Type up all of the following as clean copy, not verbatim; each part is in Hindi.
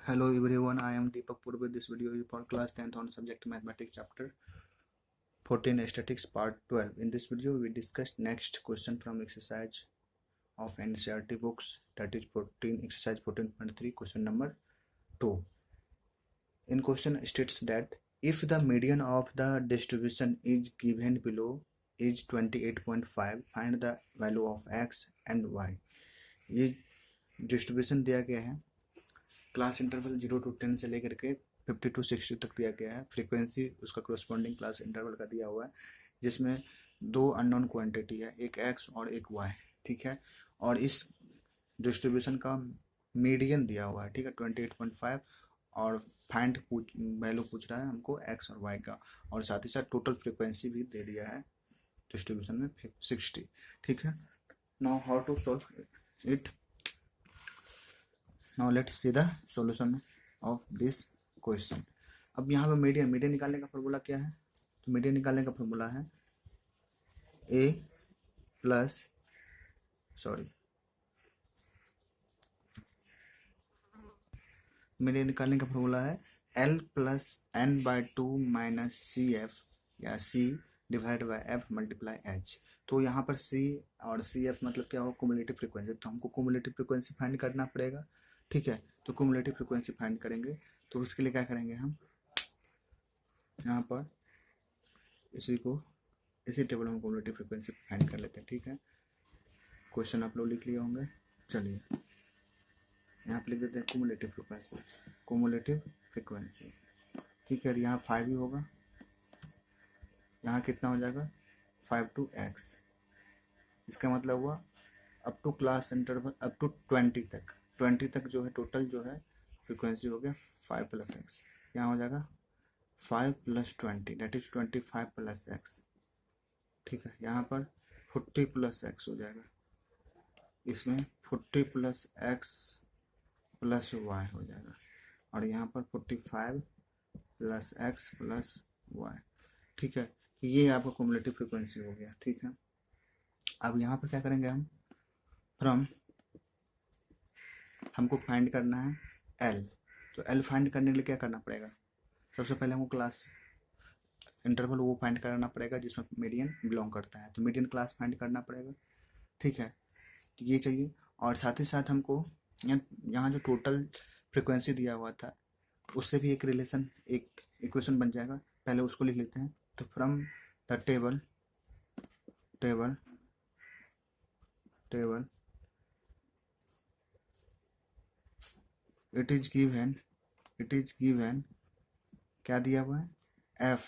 Hello everyone, I am Deepak Purve. This video is for class 10th on subject mathematics chapter 14 statistics part 12. In this video we discussed next question from exercise of NCERT books, that is 14 exercise 14.3 question number 2. In question states that if the median of the distribution is given below is 28.5, find the value of x and y. ये डिस्ट्रीब्यूशन दिया गया है, क्लास इंटरवल 0 to 10 से लेकर के 50 to 60 तक दिया गया है। फ्रीक्वेंसी उसका कोरस्पॉन्डिंग क्लास इंटरवल का दिया हुआ है, जिसमें दो अननोन क्वांटिटी है, एक x और एक y, ठीक है। और इस डिस्ट्रीब्यूशन का मीडियन दिया हुआ है, ठीक है, 28.5, और फाइंड वैल्यू पूछ रहा है हमको x और y का, और साथ ही साथ टोटल फ्रीक्वेंसी भी दे दिया है डिस्ट्रीब्यूशन में 60, ठीक है। Now how to solve it. Now let's see the solution of this question. अब यहाँ पे मीडियन निकालने का फॉर्मूला क्या है? तो मीडियन निकालने का फॉर्मूला है मीडियन निकालने का फॉर्मूला है L plus N by 2 minus C F या C divide by F multiply H. तो यहाँ पर C और सी एफ मतलब क्या हो, क्युमुलेटिव फ्रीक्वेंसी। तो हमको क्युमुलेटिव फ्रीक्वेंसी फाइंड करना पड़ेगा, ठीक है। तो क्युमुलेटिव फ्रीक्वेंसी फाइंड करेंगे, तो उसके लिए क्या करेंगे, हम यहाँ पर इसी टेबल में क्युमुलेटिव फ्रीक्वेंसी फाइंड कर लेते हैं, ठीक है। क्वेश्चन आप लोग लिख लिए होंगे, चलिए यहाँ पे लिख देते हैं क्युमुलेटिव फ्रीक्वेंसी, ठीक है। यहाँ 5 ही होगा, यहाँ कितना हो जाएगा 5 to x। इसका मतलब हुआ up to class interval up to 20 तक जो है टोटल जो है फ्रीक्वेंसी हो गया 5 प्लस एक्स। यहाँ हो जाएगा 5 plus 20 that is 25 plus x, ठीक है। यहाँ पर 40 प्लस एक्स हो जाएगा, इसमें 40 प्लस एक्स प्लस वाई हो जाएगा, और यहाँ पर 45 प्लस एक्स प्लस वाई, ठीक है। ये आपका क्युमुलेटिव फ्रीक्वेंसी हो गया, ठीक है। अब यहाँ पर क्या करेंगे हम, हमको फाइंड करना है L। तो L फाइंड करने के लिए क्या करना पड़ेगा, सबसे पहले हमको क्लास इंटरवल वो फाइंड करना पड़ेगा जिसमें मीडियन बिलोंग करता है। तो मीडियन क्लास फाइंड करना पड़ेगा, ठीक है। तो ये चाहिए, और साथ ही साथ हमको यहाँ जो टोटल फ्रीक्वेंसी दिया हुआ था उससे भी एक रिलेशन, एक इक्वेशन बन जाएगा। पहले उसको लिख लेते हैं। तो from the table it is given क्या दिया हुआ है, f,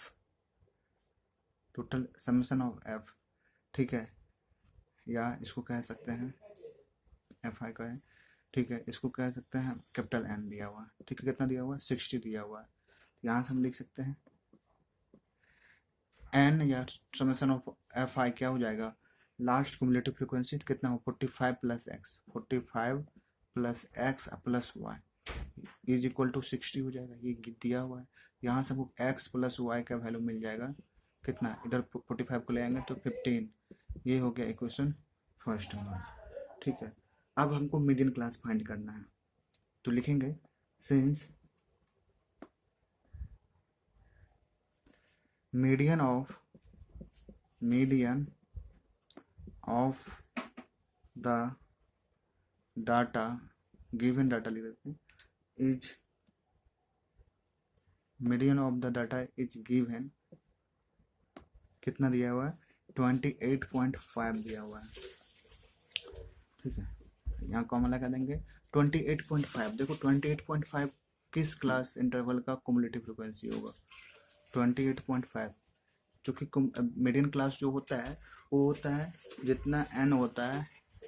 total summation of f, ठीक है। या इसको कह सकते हैं एफ आई का है, ठीक है। इसको कह सकते हैं कैपिटल N दिया हुआ है, ठीक है। कितना दिया हुआ है 60 दिया हुआ है। यहाँ से हम लिख सकते हैं n या समेशन ऑफ एफ आई क्या हो जाएगा, लास्ट क्युमुलेटिव फ्रीक्वेंसी कितना हो 45 plus X plus Y is equal to 60 हो जाएगा। ये दिया हुआ है। यहाँ से हमको x प्लस वाई का वैल्यू मिल जाएगा कितना, इधर 45 को ले आएंगे तो 15। ये हो गया इक्वेशन फर्स्ट नंबर, ठीक है। अब हमको मीडियन क्लास फाइंड करना है, तो लिखेंगे since median of the data, given data लिख देते हैं, is median of the data is given, कितना दिया हुआ है 28.5 दिया हुआ है, ठीक है। यहाँ कॉमन लगा देंगे 28.5। देखो 28.5 किस क्लास इंटरवल का क्युमुलेटिव फ्रीक्वेंसी होगा 28.5, क्योंकि मीडियन क्लास जो होता है वो होता है जितना n होता है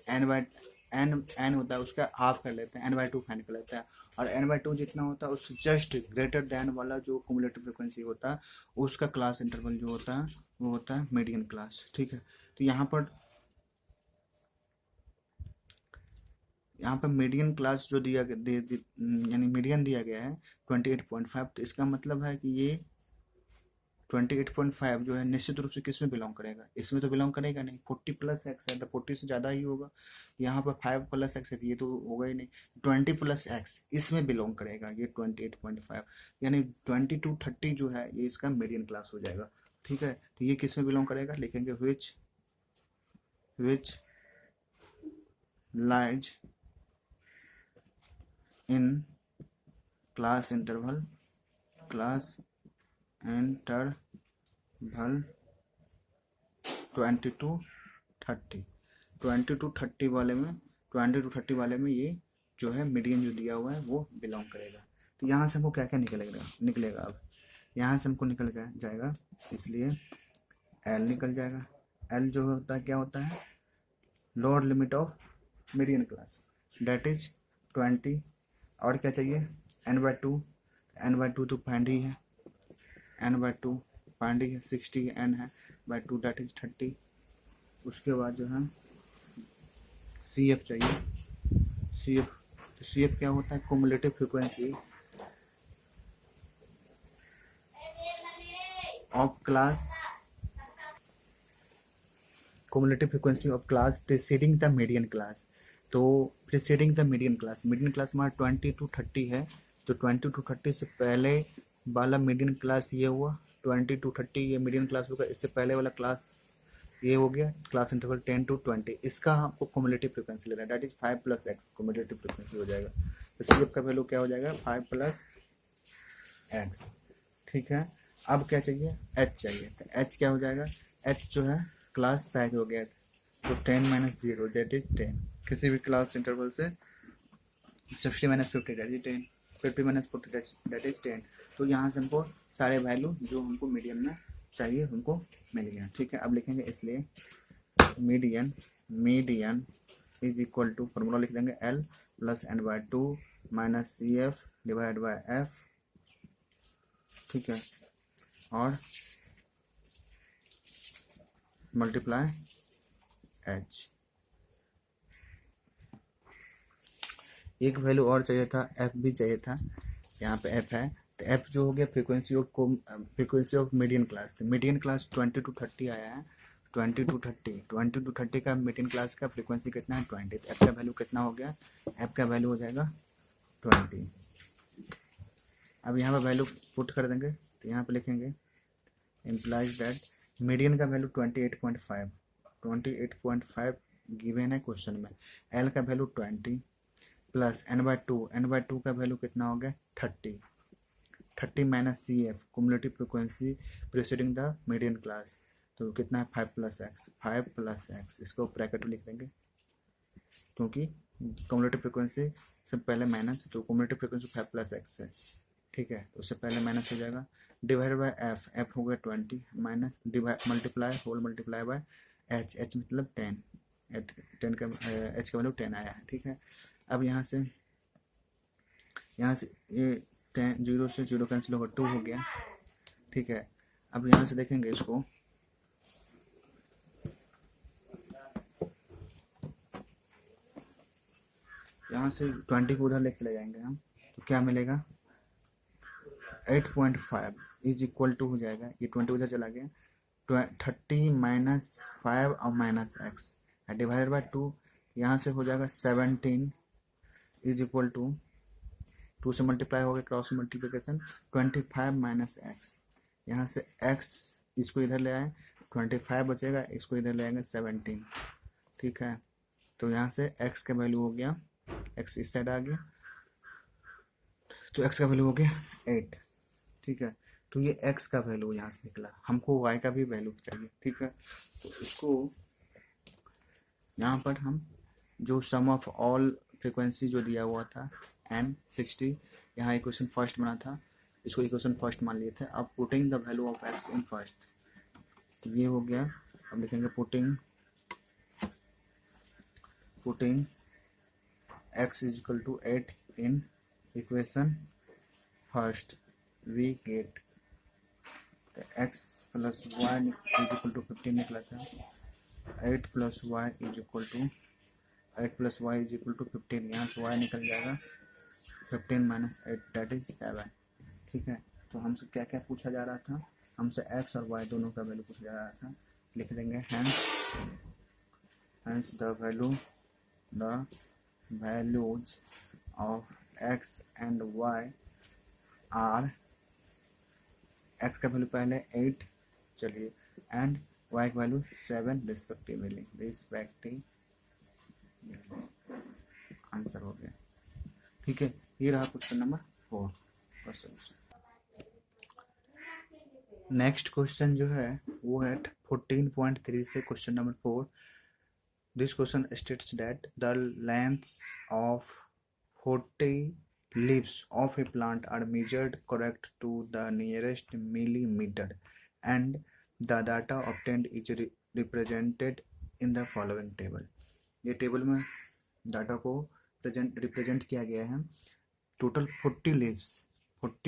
n होता है उसका हाफ कर लेते हैं, n/2 फाइंड कर लेते हैं, और n/2 जितना होता है उससे जस्ट ग्रेटर दैन वाला जो क्युमुलेटिव फ्रीक्वेंसी होता है उसका क्लास इंटरवल जो होता है वो होता है मीडियन क्लास, ठीक है। तो यहाँ पर मीडियन क्लास जो दिया यानी मीडियन दिया गया है 28.5, तो इसका मतलब है कि ये 28.5 जो है निश्चित रूप से किस में बिलोंग करेगा, इसमें तो बिलोंग करेगा नहीं, 40 प्लस एक्स है तो 40 से ज़्यादा ही होगा। यहाँ पर 5 प्लस एक्स है, ये तो होगा ही नहीं। 20 प्लस एक्स इसमें बिलोंग करेगा, ये 28.5, यानी 22-30 जो है ये इसका मीडियन क्लास हो जाएगा। ठीक है, तो ये किस में बिलोंग करेगा, लिखेंगे which lies in class interval 20 to 30, 20 to 30 वाले में, 20 to 30 वाले में ये जो है मीडियन जो दिया हुआ है वो बिलोंग करेगा। तो यहाँ से हमको क्या क्या निकलेगा अब यहाँ से हमको निकल जाएगा, इसलिए एल निकल जाएगा। एल जो होता है क्या होता है, lower limit of median class, that is 20। और क्या चाहिए, n/2, n/2 तो फाइंड ही है, n/2 फाइंड ही है, 60 n है बाय 2 डेट इज 30। उसके बाद जो है सी एफ चाहिए, सी एफ क्या होता है, cumulative frequency of class, cumulative frequency of class preceding the median class। तो preceding the median class, median class हमारा 20 to 30 है, तो 20 to 30 से पहले वाला median class ये हुआ, 20 to 30 ये median class होगा, इससे पहले वाला क्लास ये हो गया क्लास इंटरवल 10 to 20। इसका हमको cumulative frequency लेना है, that is 5 plus x cumulative frequency हो जाएगा। तो सी एफ का वैल्यू क्या हो जाएगा, 5 plus x। ठीक है, अब क्या चाहिए, h चाहिए, तो h क्या हो जाएगा, h जो है क्लास साइज हो गया, तो 10 - 0 डेट इज 10। किसी भी क्लास इंटरवल से 60 - 50 डेट इज 10, 50 - 40 डेट इज 10। तो यहाँ से हमको सारे वैल्यू जो हमको मीडियन में चाहिए उनको मिल गया। ठीक है, अब लिखेंगे इसलिए median is equal to, formula लिख देंगे L plus n/2 minus CF divide by F। ठीक है, और मल्टीप्लाई h। एक वैल्यू और चाहिए था, f भी चाहिए था, यहाँ पे f है, तो f जो हो गया फ्रीक्वेंसी ऑफ मीडियन क्लास। तो मीडियन क्लास 20 to 30 आया है, 20 to 30 का मीडियन क्लास का फ्रीक्वेंसी कितना है, 20। तो f का वैल्यू कितना हो गया, f का वैल्यू हो जाएगा 20। अब यहाँ पे वैल्यू पुट कर देंगे, तो यहाँ पे लिखेंगे इम्प्लाइज दैट मीडियन का वैल्यू 28.5 गिवन है क्वेश्चन में, एल का वैल्यू 20 प्लस n/2 का वैल्यू कितना हो गया 30 minus CF cumulative frequency preceding the median class, तो कितना है 5 प्लस एक्स, इसको ब्रैकेट में लिख देंगे क्योंकि क्युमुलेटिव फ्रीक्वेंसी से पहले माइनस, तो क्युमुलेटिव फ्रीक्वेंसी 5 प्लस एक्स है। ठीक है, तो उससे पहले माइनस हो जाएगा, डिवाइड बाय एफ हो गया 20 माइनस मल्टीप्लाई बाय एच मतलब 10 का एच का वैल्यू 10 आया है। ठीक है, अब यहाँ से ये 10 0 से 0 कैंसिल होगा, 2 हो गया। ठीक है, अब यहाँ से देखेंगे इसको, यहाँ से 20 को उधर लेके ले जाएंगे हम, तो क्या मिलेगा 8.5 इज इक्वल टू हो जाएगा, ये 20 उधर चला गया, 30 माइनस 5 और माइनस एक्स डिवाइडेड बाय 2, यहाँ से हो जाएगा 17 इज इक्वल टू 2 से मल्टीप्लाई हो गया, क्रॉस मल्टीप्लिकेशन 25 माइनस एक्स, यहाँ से एक्स इसको इधर ले आए 25 बचेगा, इसको इधर ले आएंगे 17। ठीक है, तो यहाँ से एक्स का वैल्यू हो गया, एक्स इस साइड आ गया, तो एक्स का वैल्यू हो गया 8। ठीक है, तो ये x का वैल्यू यहाँ से निकला, हमको y का भी वैल्यू चाहिए। ठीक है, तो इसको यहाँ पर हम जो सम ऑफ ऑल फ्रीक्वेंसी जो दिया हुआ था n 60, यहाँ इक्वेशन फर्स्ट बना था, इसको इक्वेशन फर्स्ट मान लिए थे। अब putting the value of x in first, तो ये हो गया। अब लिखेंगे putting x is equal to 8 in equation first, we get x plus Y is equal to 15 निकला था, 8 plus Y is equal to 15, यहाँ से y निकल जाएगा 15 माइनस 8 डेट इज 7। ठीक है, तो हमसे क्या क्या पूछा जा रहा था, हमसे x और y दोनों का वैल्यू पूछा जा रहा था, लिख देंगे hence the values of x and y are, x का वैल्यू पहले 8, चलिए, एंड y का वैल्यू 7 रिस्पेक्टिवली, आंसर हो गया। ठीक है, ये रहा क्वेश्चन नंबर 4 का सॉल्यूशन। नेक्स्ट क्वेश्चन जो है वो है 14.3 से question number 4। This question states that the lengths of 40 leaves of a plant are measured correct to the nearest millimeter and the data obtained is represented in the following table। ये टेबल में डाटा को रिप्रेजेंट किया गया है। टोटल 40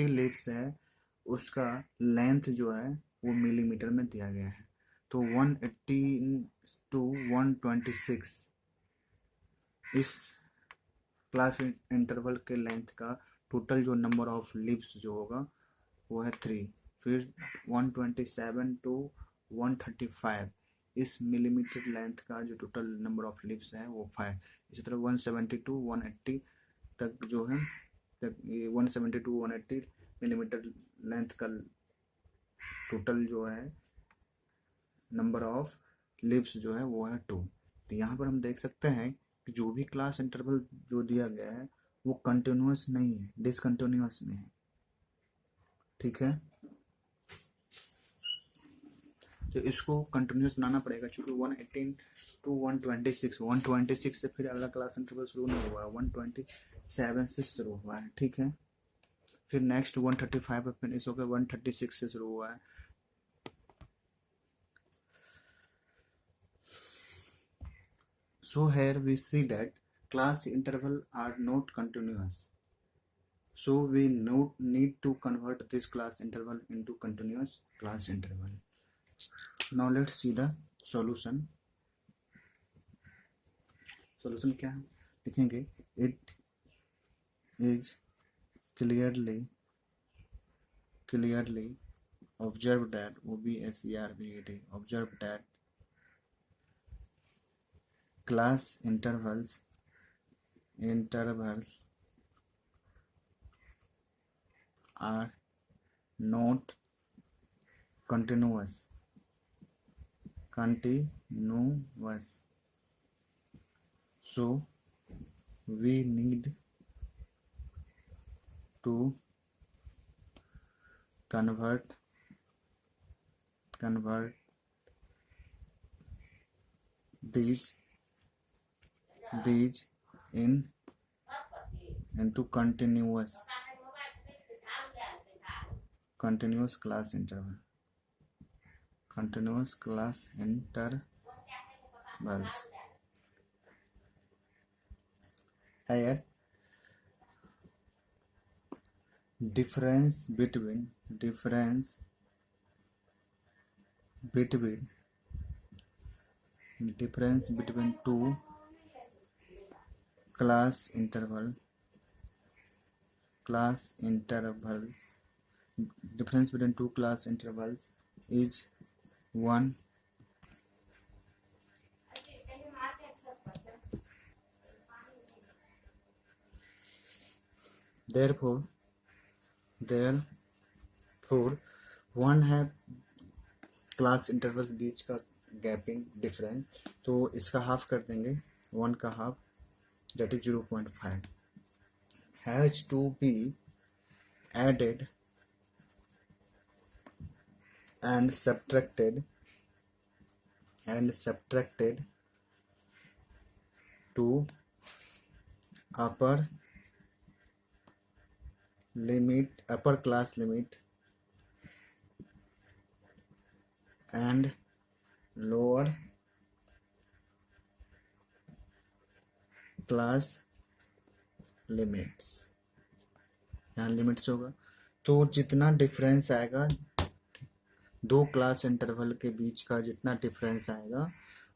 लीव्स है, उसका लेंथ जो है वो मिलीमीटर में दिया गया है। तो 118 to 126 इस क्लास इंटरवल के लेंथ का टोटल जो नंबर ऑफ लीव्स जो होगा वो है 3। फिर 127 to 135 इस मिलीमीटर लेंथ का जो टोटल नंबर ऑफ लीव्स है वो 5। इसी तरह 170 to 180 तक जो है, 170 to 180 मिलीमीटर लेंथ का टोटल जो है नंबर ऑफ लीव्स जो है वो है 2। तो यहाँ पर हम देख सकते हैं कि जो भी क्लास इंटरवल जो दिया गया है वो कंटिन्यूअस नहीं है, डिसकंटिन्यूअस में है। ठीक है, तो इसको कंटिन्यूअस बनाना पड़ेगा, क्योंकि 118 to 126 से फिर अगला क्लास इंटरवल शुरू नहीं हुआ, 127 से शुरू हुआ है। ठीक है, फिर नेक्स्ट 135 पे फिनिश होकर 136 से शुरू हुआ है। So here we see that class interval are not continuous. So we need to convert this class interval into continuous class interval. Now let's see the solution. Solution क्या है लिखेंगे, it is clearly observed that observed that class intervals are not continuous, so we need to convert these into continuous class intervals. Here difference between two class intervals, difference between two class intervals is 1. Therefore 1 है क्लास इंटरवल बीच का गैपिंग डिफरेंस, तो इसका हाफ कर देंगे, 1 का half that is 0.5 has to be added and subtracted to upper class limit and lower class limits. यहाँ लिमिट्स होगा, तो जितना डिफरेंस आएगा दो क्लास इंटरवल के बीच का, जितना डिफरेंस आएगा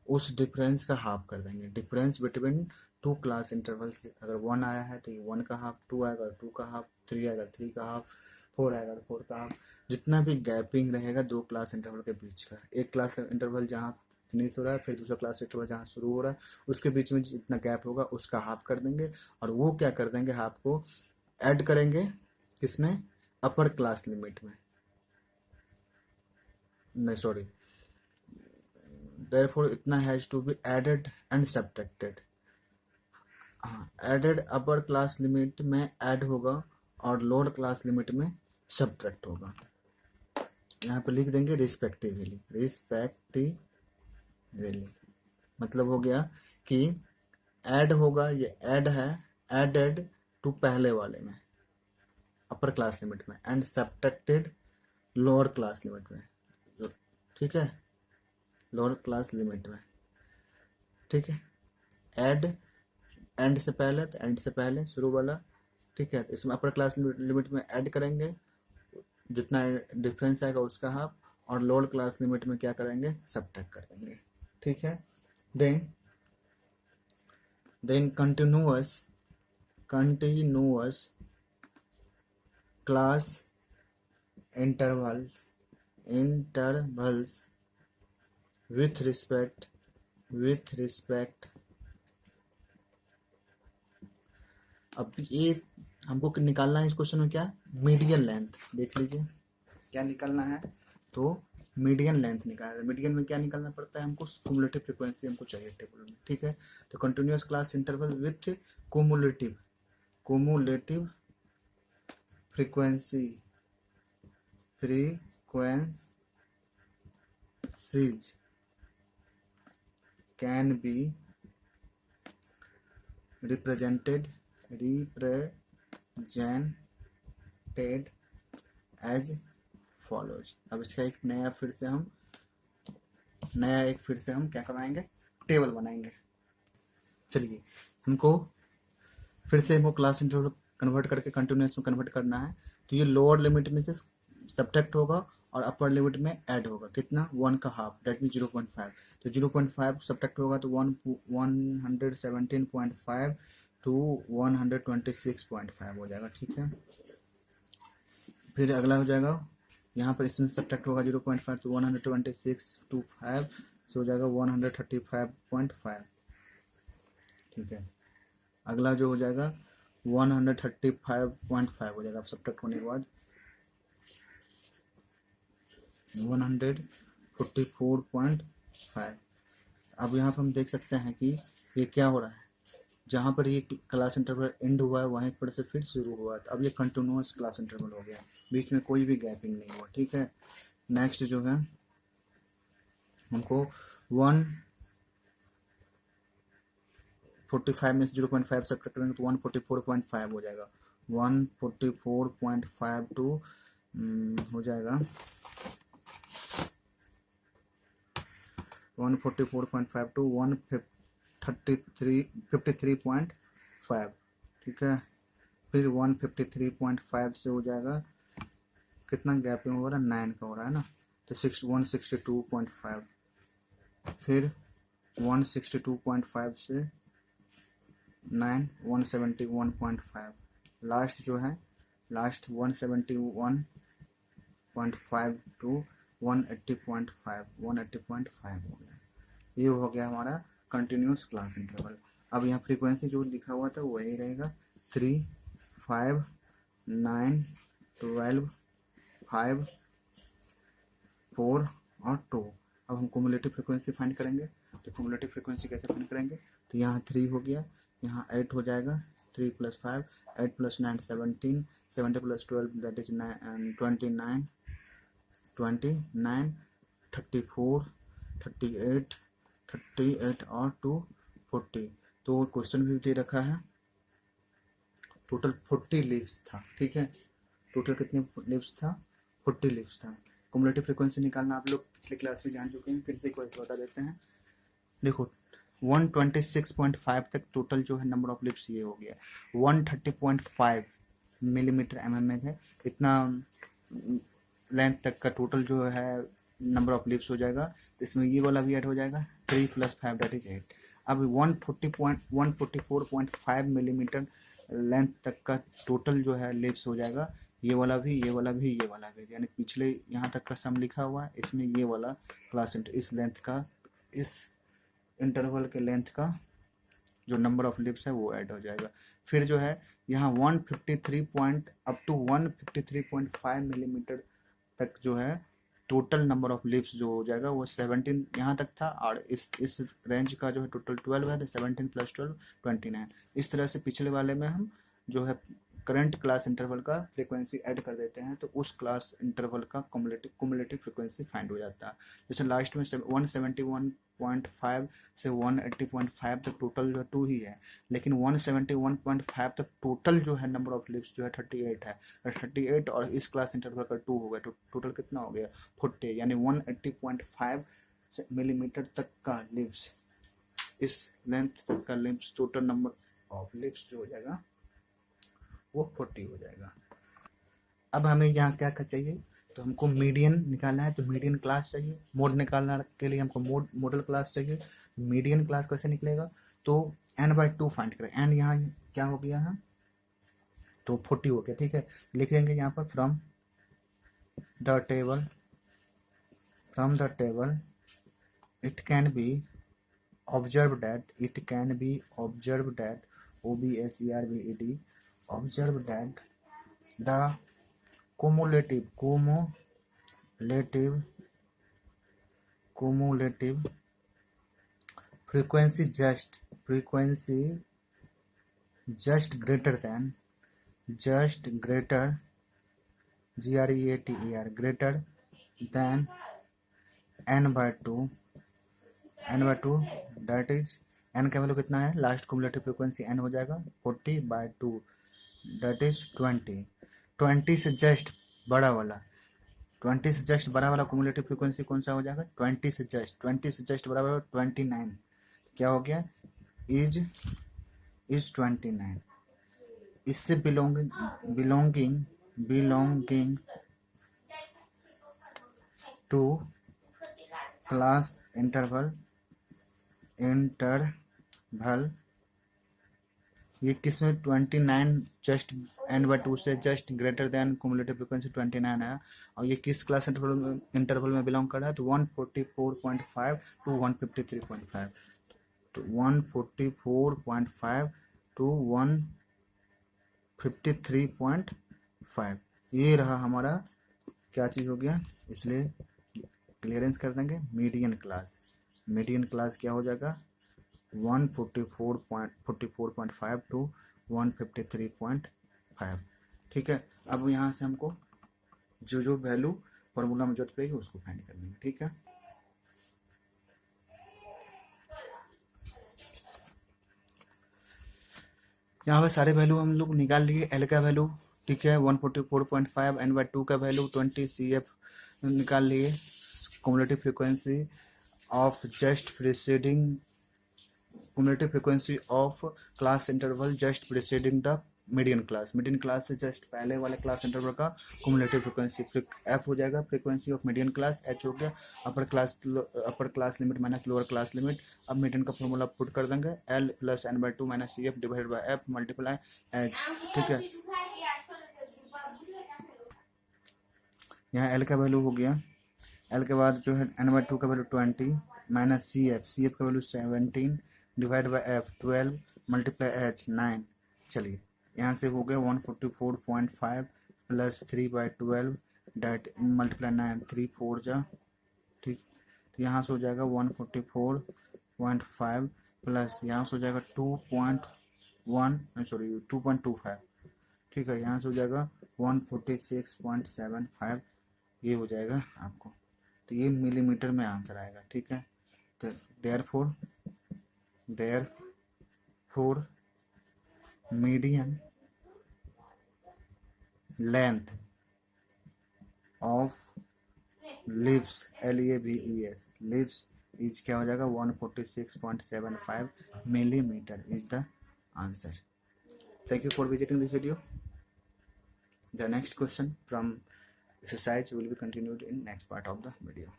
उस डिफरेंस का हाफ कर देंगे। Difference between two class intervals अगर 1 आया है तो ये 1 का हाफ, 2 आएगा 2 का हाफ, 3 आएगा 3 का हाफ, 4 आएगा तो 4 का हाफ। जितना भी गैपिंग रहेगा दो क्लास इंटरवल के बीच का, एक क्लास इंटरवल जहाँ फिनिश हो रहा है फिर दूसरा क्लास इंटरवल जहाँ शुरू हो रहा है, उसके बीच में जितना गैप होगा उसका हाफ कर देंगे। और वो क्या कर देंगे, हाफ को ऐड करेंगे किसमें, अपर क्लास लिमिट में, नहीं सॉरी, therefore इतना has to be added and subtracted. हाँ, एडेड अपर क्लास लिमिट में ऐड होगा और लोअर क्लास लिमिट में सब्ट्रैक्ट होगा। यहाँ पे लिख देंगे रिस्पेक्टिवली, रिस्पेक्टिवली मतलब हो गया कि ऐड होगा, ये ऐड है, एडेड टू पहले वाले में अपर क्लास लिमिट में and subtracted lower class limit में, ठीक है, लोअर क्लास लिमिट में, ठीक है। ऐड एंड से पहले, तो एंड से पहले शुरू वाला, ठीक है। इसमें अपर क्लास लिमिट में ऐड करेंगे, जितना डिफरेंस आएगा उसका हाफ, और लोअर क्लास लिमिट में क्या करेंगे, सब्ट्रैक्ट कर देंगे, ठीक है। Then continuous class intervals with respect अब ये हमको निकालना है इस क्वेश्चन में, क्या मीडियन लेंथ, देख लीजिए क्या निकालना है, तो मीडियन लेंथ निकालना है। मीडियन में क्या निकालना पड़ता है हमको, क्यूमुलेटिव फ्रीक्वेंसी हमको चाहिए टेबल में, ठीक है। तो continuous class interval with cumulative frequencies can be represented as follows। अब इसका एक नया फिर से हम क्या कराएंगे, टेबल बनाएंगे। चलिए हमको फिर से हमको क्लास इंटरवल कन्वर्ट करके कंटिन्यूअस में कन्वर्ट करना है। तो ये लोअर लिमिट में से सब्ट्रैक्ट होगा और अपर लिमिट में ऐड होगा, कितना, 1 का हाफ, डेट मीन 0.5। तो 0.5 सब्ट्रैक्ट होगा तो 117.5 टू 126.5 हो जाएगा, ठीक है। फिर अगला हो जाएगा, यहाँ पर इसमें सब्ट्रैक्ट होगा 0.5 तो 126 टू 5 से हो जाएगा 135.5, ठीक है। अगला जो हो जाएगा 135.5 हो जाएगा सब्ट्रैक्ट होने के बाद 144.5। अब यहाँ पर हम देख सकते हैं कि ये क्या हो रहा है, जहाँ पर ये क्लास इंटरवल एंड हुआ है वहीं पर से फिर शुरू हुआ, तो अब ये कंटिन्यूअस क्लास इंटरवल हो गया, बीच में कोई भी गैपिंग नहीं हुआ, ठीक है। नेक्स्ट जो है हमको 145 में से 0.5 सब्ट्रैक्ट करेंगे तो 144.5 हो जाएगा। 144.5 टू हो जाएगा 144.5 टू 153.5, ठीक है। फिर 153.5 से हो जाएगा, कितना गैप में हो रहा है, 9 का हो रहा है ना, तो 162.5। फिर 162.5 से 9 171.5, लास्ट जो है लास्ट 171.5 टू 180.5 हो गया। ये हो गया हमारा कंटिन्यूअस क्लास इंटरवल। अब यहाँ फ्रीक्वेंसी जो लिखा हुआ था वही रहेगा 3, 5, 9, 12, 5, 4 और 2। अब हम क्यूमुलेटिव फ्रीक्वेंसी फाइंड करेंगे, तो क्यूमुलेटिव फ्रीक्वेंसी कैसे फाइंड करेंगे, तो यहाँ 3 हो गया, यहाँ 8 हो जाएगा, 3 + 5, 8 + 9 17, 70 + 12 दैट इज 29, 34, 38 और 2 40। तो क्वेश्चन भी दे रखा है, टोटल 40 लीव्स था, ठीक है। टोटल कितने लीव्स था, 40 लीव्स था। क्यूमुलेटिव फ्रीक्वेंसी निकालना आप लोग पिछले क्लास में जान चुके हैं, फिर से एक बार बता देते हैं। देखो 126.5 तक टोटल जो है नंबर ऑफ लिप्स ये हो गया, 130.5 मिलीमीटर mm है, इतना लेंथ तक का टोटल जो है नंबर ऑफ लिप्स हो जाएगा। इसमें ये वाला भी ऐड हो जाएगा, 3 + 5 दैट इज 8। अब 144.5 मिलीमीटर लेंथ तक का टोटल जो है लिप्स हो जाएगा, ये वाला भी, ये वाला भी, ये वाला भी, यानी पिछले यहाँ तक का सम लिखा हुआ है, इसमें ये वाला क्लास इस लेंथ का, इस इंटरवल के लेंथ का जो नंबर ऑफ लिप्स है वो ऐड हो जाएगा। फिर जो है यहाँ 153 पॉइंट अप टू 153.5 मिलीमीटर तक जो है टोटल नंबर ऑफ लिप्स जो हो जाएगा वो 17 यहाँ तक था, और इस रेंज का जो है टोटल 12 है, तो 17 + 12 29। इस तरह से पिछले वाले में हम जो है करंट क्लास इंटरवल का फ्रीक्वेंसी ऐड कर देते हैं, तो उस क्लास इंटरवल का कुमुलेटिव फ्रीक्वेंसी फाइंड हो जाता है। जैसे लास्ट में 171.5 से 180.5 तक टोटल जो है 2 ही है, लेकिन 171.5 तक टोटल जो है नंबर ऑफ लिप्स जो है 38 है, 38 और इस क्लास इंटरवल का 2 हो गया, तो टोटल कितना हो गया 40, यानी 180.5 मिलीमीटर तक का लिप्स, इस लेंथ तक का lips, total number of lips जो हो जाएगा वो 40 हो जाएगा। अब हमें यहाँ क्या चाहिए, तो हमको मीडियन निकालना है, तो मीडियन क्लास चाहिए। मोड निकालने के लिए हमको मॉडल क्लास चाहिए। मीडियन क्लास कैसे निकलेगा, तो n/2 फाइंड करें। n यहाँ क्या हो गया है, तो 40 हो गया, ठीक है। लिख देंगे यहाँ पर from the table it can be observed that observed that the cumulative frequency just greater than greater than n/2, that is n का वैल्यू कितना है, लास्ट कुमुलेटिव फ्रीक्वेंसी n हो जाएगा 40/2, that is 20 से जस्ट बड़ा वाला, 20 से जस्ट बड़ा वाला कुमुलेटिव फ्रीक्वेंसी कौन सा हो जाएगा, 20 से जस्ट बड़ा वाला 29, क्या हो गया, इज 29। इससे बिलोंगिंग टू क्लास इंटरवल ये किसमें 29 जस्ट n/2 से just greater than cumulative frequency 29 है, और ये किस क्लास इंटरवल में बिलोंग कर रहा है, तो 144.5 to 153.5, तो 144.5 to 153.5 ये रहा हमारा क्या चीज़ हो गया, इसलिए क्लियरेंस कर देंगे। मीडियन क्लास क्या हो जाएगा, 144.5 to 153.5, ठीक है। अब यहाँ से हमको जो वैल्यू फॉर्मूला में जरूरत पड़ेगी उसको फाइंड कर लेंगे, ठीक है। यहाँ पे सारे वैल्यू हम लोग निकाल लिए। एल का वैल्यू, ठीक है, 144.5, n/2 का वैल्यू 20 CF निकाल लिए। cumulative frequency of class interval just preceding the median class से जस्ट पहले वाले क्लास इंटरवल का cumulative frequency f हो जाएगा, frequency of median class h हो गया, अपर class limit minus lower class limit. अब मीडियन का फॉर्मूला पुट कर देंगे, l + n/2 - CF divided by f multiply h, ठीक है। यहाँ l का वैल्यू हो गया, l के बाद जो है n/2 का वैल्यू 20 माइनस CF का value 17 divide by f 12 multiply h 9। चलिए यहाँ से हो गया 144.5 प्लस 3/12 डेट मल्टीप्लाई 9 3 4 जा, ठीक। तो यहाँ से हो जाएगा 144.5 प्लस यहाँ से हो जाएगा 2.25, ठीक है। यहाँ से हो जाएगा 146.75, ये हो जाएगा आपको, तो ये मिलीमीटर में आंसर आएगा, ठीक है। तो therefore median length of leaves LAVES leaves is क्या हो जाएगा 146.75 millimetre is the answer. Thank you for visiting this video. The next question from exercise will be continued in next part of the video.